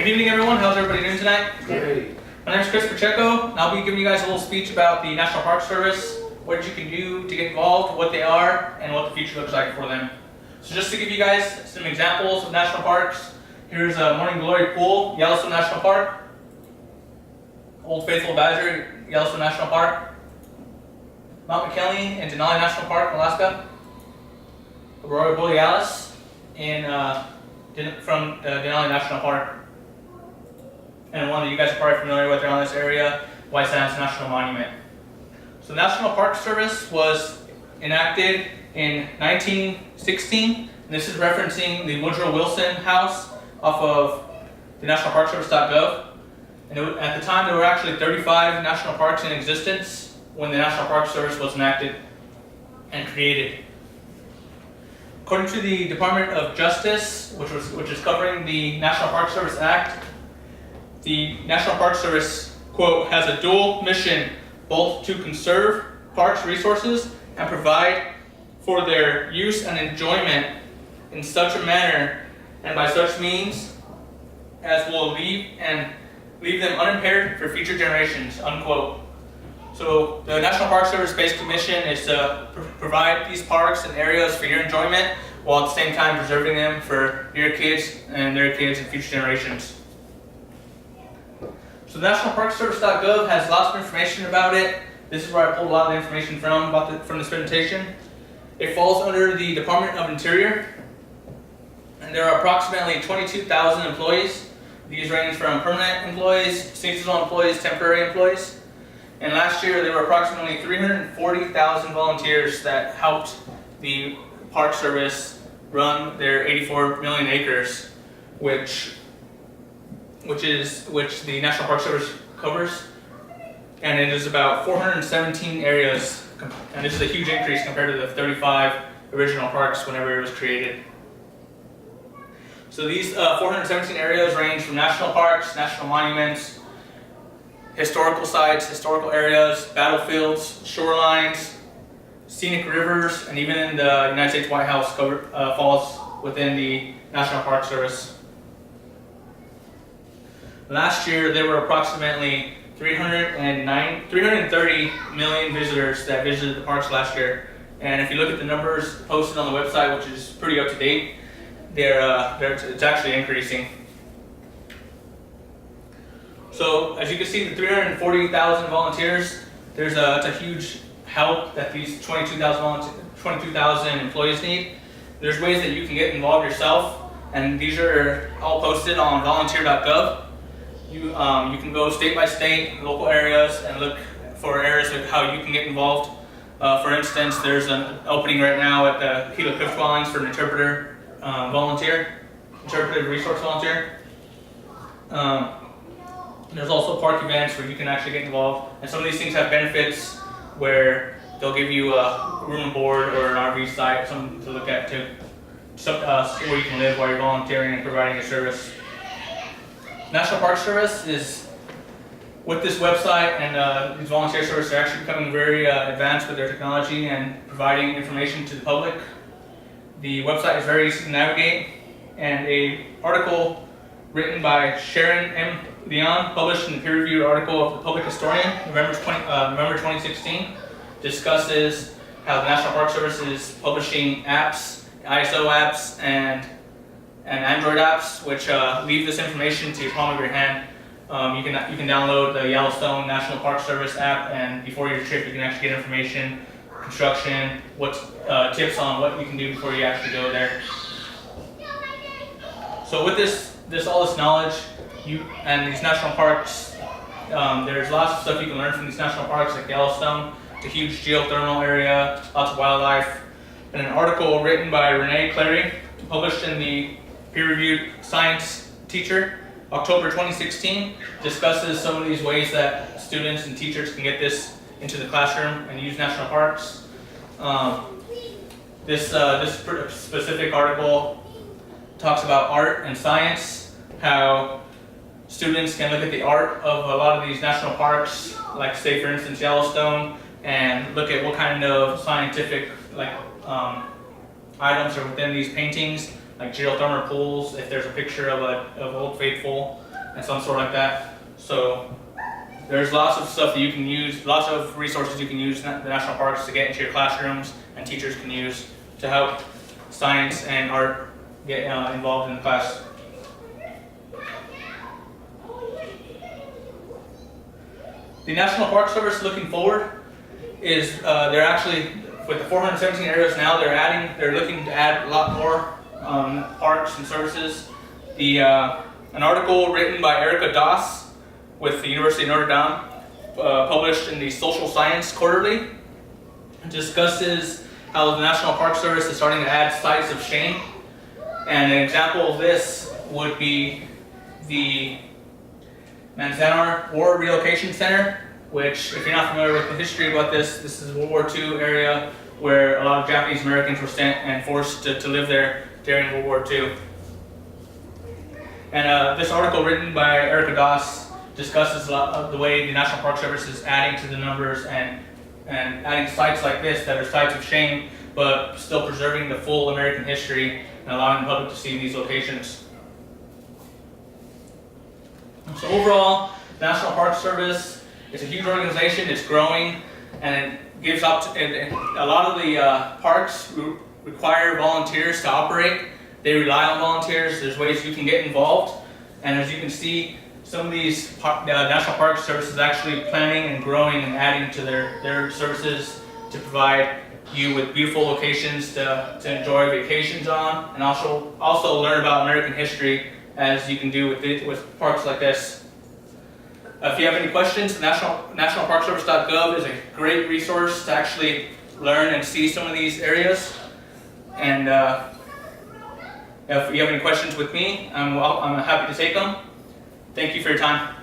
Good evening, everyone. How's everybody doing tonight? Great. My name is Chris Pacheco, and I'll be giving you guys a little speech about the National Park Service, what you can do to get involved, what they are, and what the future looks like for them. So just to give you guys some examples of national parks, here's Morning Glory Pool, Yellowstone National Park, Old Faithful Badger, Yellowstone National Park, Mount McKinley and Denali National Park, Alaska, Aurora Borealis from Denali National Park, and one that you guys are probably familiar with around this area, White Sands National Monument. So the National Park Service was enacted in 1916, and this is referencing the Woodrow Wilson House off of the nationalparkservice.gov. And at the time, there were actually 35 national parks in existence when the National Park Service was enacted and created. According to the Department of Justice, which is covering the National Park Service Act, the National Park Service, quote, has a dual mission, both to conserve parks resources and provide for their use and enjoyment in such a manner and by such means as will leave them unimpaired for future generations, unquote. So the National Park Service basic mission is to provide these parks and areas for your enjoyment while at the same time preserving them for your kids and their kids and future generations. So the nationalparkservice.gov has lots of information about it. This is where I pulled a lot of the information from this presentation. It falls under the Department of Interior, and there are approximately 22,000 employees. These range from permanent employees, seasonal employees, temporary employees. And last year there were approximately 340,000 volunteers that helped the Park Service run their 84 million acres, which the National Park Service covers, and it is about 417 areas, and this is a huge increase compared to the 35 original parks whenever it was created. So these 417 areas range from national parks, national monuments, historical sites, historical areas, battlefields, shorelines, scenic rivers, and even in the United States White House falls within the National Park Service. Last year, there were approximately 330 million visitors that visited the parks last year. And if you look at the numbers posted on the website, which is pretty up to date, it's actually increasing. So as you can see, the 340,000 volunteers, it's a huge help that these 22,000 employees need. There's ways that you can get involved yourself, and these are all posted on volunteer.gov. You can go state by state, local areas, and look for areas of how you can get involved. For instance, there's an opening right now at the Gila Cliff Dwellings for an interpretive resource volunteer. There's also park events where you can actually get involved, and some of these things have benefits where they'll give you a room and board or an RV site, something to look at too, where you can live while you're volunteering and providing a service. National Park Service is, with this website and these volunteer services, are actually becoming very advanced with their technology and providing information to the public. The website is very easy to navigate, and an article written by Sharon M. Leon, published in the peer-reviewed article of the Public Historian, November 2016, discusses how the National Park Service is publishing apps, ISO apps, and Android apps, which leave this information to your palm of your hand. You can download the Yellowstone National Park Service app, and before your trip, you can actually get information, construction, tips on what you can do before you actually go there. So with all this knowledge, and these national parks, there's lots of stuff you can learn from these national parks, like Yellowstone. It's a huge geothermal area, lots of wildlife, and an article written by Renee Clary, published in the peer-reviewed Science Teacher, October 2016, discusses some of these ways that students and teachers can get this into the classroom and use national parks. This specific article talks about art and science, how students can look at the art of a lot of these national parks, like say for instance Yellowstone, and look at what kind of scientific items are within these paintings, like geothermal pools, if there's a picture of Old Faithful, and some sort like that. So there's lots of stuff that you can use, lots of resources you can use in the national parks to get into your classrooms, and teachers can use to help science and art get involved in the class. The National Park Service looking forward is they're actually, with the 417 areas now, they're looking to add a lot more parks and services. An article written by Erica Doss with the University of Notre Dame, published in the Social Science Quarterly, discusses how the National Park Service is starting to add sites of shame. And an example of this would be the Manzanar War Relocation Center, which, if you're not familiar with the history about this is a World War II area where a lot of Japanese Americans were sent and forced to live there during World War II. And this article written by Erica Doss discusses a lot of the way the National Park Service is adding to the numbers and adding sites like this that are sites of shame, but still preserving the full American history and allowing the public to see these locations. So overall, the National Park Service is a huge organization. It's growing, and it gives up to, and a lot of the parks require volunteers to operate. They rely on volunteers. There's ways you can get involved, and as you can see, some of these National Park Service is actually planning and growing and adding to their services to provide you with beautiful locations to enjoy vacations on, and also learn about American history, as you can do with parks like this. If you have any questions, nationalparkservice.gov is a great resource to actually learn and see some of these areas. And if you have any questions with me, I'm happy to take them. Thank you for your time.